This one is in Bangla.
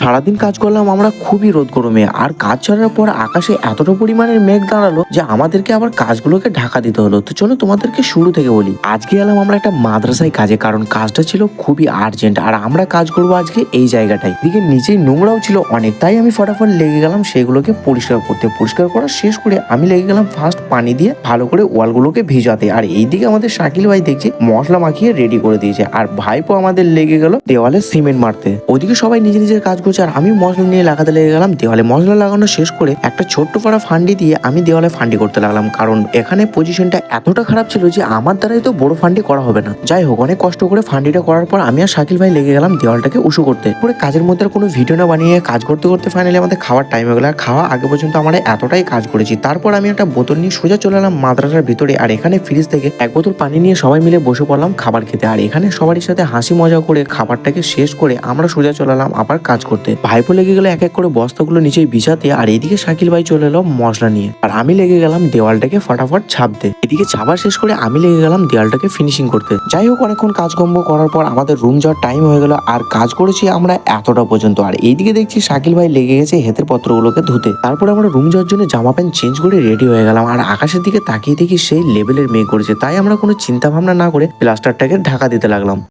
সারাদিন কাজ করলাম আমরা খুবই রোদ গরমে, আর কাজ ছাড়ার পর আকাশে এতটা পরিমাণের মেঘ দাঁড়ালো যে আমাদেরকে আবার কাজগুলোকে ঢাকা দিতে হলো। তো চলো তোমাদেরকে শুরু থেকে বলি। আজকে এলাম আমরা একটা মাদ্রাসায় কাজে, কারণ কাজটা ছিল খুবই আর্জেন্ট আর আমরা কাজ করবো আজকে এই জায়গাটায়। এদিকে নিচেই নোংরাও ছিল অনেক, তাই আমি ফটাফট লেগে গেলাম সেগুলোকে পরিষ্কার করতে। পরিষ্কার করা শেষ করে আমি লেগে গেলাম ফার্স্ট পানি দিয়ে ভালো করে ওয়ালগুলোকে ভিজাতে। আর এইদিকে আমাদের শাকিল ভাই দেখছি মশলা মাখিয়ে রেডি করে দিয়েছে, আর ভাইপো আমাদের লেগে গেল দেওয়ালে সিমেন্ট মারতে। ওইদিকে সবাই নিজে নিজের কাজ করছে আর আমি মশলা নিয়ে লাগাতে লেগে গেলাম দেওয়ালে। মশলা লাগানো শেষ করে একটা ছোট্ট পাড়া ফান্ডি দিয়ে আমি দেওয়ালে ফান্ডি করতে লাগলাম, কারণ এখানে পজিশনটা এতটা খারাপ ছিল যে আমার দ্বারাই তো বড় ফান্ডি করা হবে না। যাই হোক, অনেক কষ্ট করে ফান্ডিটা করার পর আমি আর শাকিল ভাই লেগে গেলাম দেওয়ালটাকে উঁচু করতে। পরে কাজের মধ্যে আর কোনো ভিডিও না বানিয়ে কাজ করতে করতে ফাইনালি আমাদের খাওয়ার টাইম হয়ে গেল। আর খাওয়া আগে পর্যন্ত আমরা এতটাই কাজ করেছি। তারপর আমি একটা বোতল নিয়ে সোজা চলে এলাম মাদ্রাসার ভিতরে, আর এখানে ফ্রিজ থেকে এক বোতল পানি নিয়ে সবাই মিলে বসে পড়লাম খাবার খেতে। আর এখানে সবারই সাথে হাসি মজা করে খাবারটাকে শেষ করে আমরা সোজা চলে এলাম আবার কাজ করতে। ভাইপো লেগে গেল এক এক করে বস্তাগুলো নিচে বিছাতে, আর এইদিকে শাকিল ভাই চলে এলো মশলা নিয়ে, আর আমি লেগে গেলাম দেওয়ালটাকে ফটাফট ছাপতে। এদিকে ছাপা শেষ করে আমি লেগে গেলাম দেওয়ালটাকে ফিনিশিং করতে। যাই হোক, অনেকক্ষণ কাজকর্ম করার পর আমাদের রুম যাওয়ার টাইম হয়ে গেল, আর কাজ করেছি আমরা এতটা পর্যন্ত। আর এইদিকে দেখছি শাকিল ভাই লেগে গেছে হেতের পত্রগুলোকে ধুতে। তারপরে আমরা রুম যাওয়ার জন্য জামা প্যান্ট চেঞ্জ করে রেডি হয়ে গেলাম, আর আকাশের দিকে তাকিয়ে দেখি সেই লেভেলের মেঘ করেছে, তাই আমরা কোনো চিন্তা ভাবনা না করে প্লাস্টারটাকে ঢাকা দিতে লাগলাম।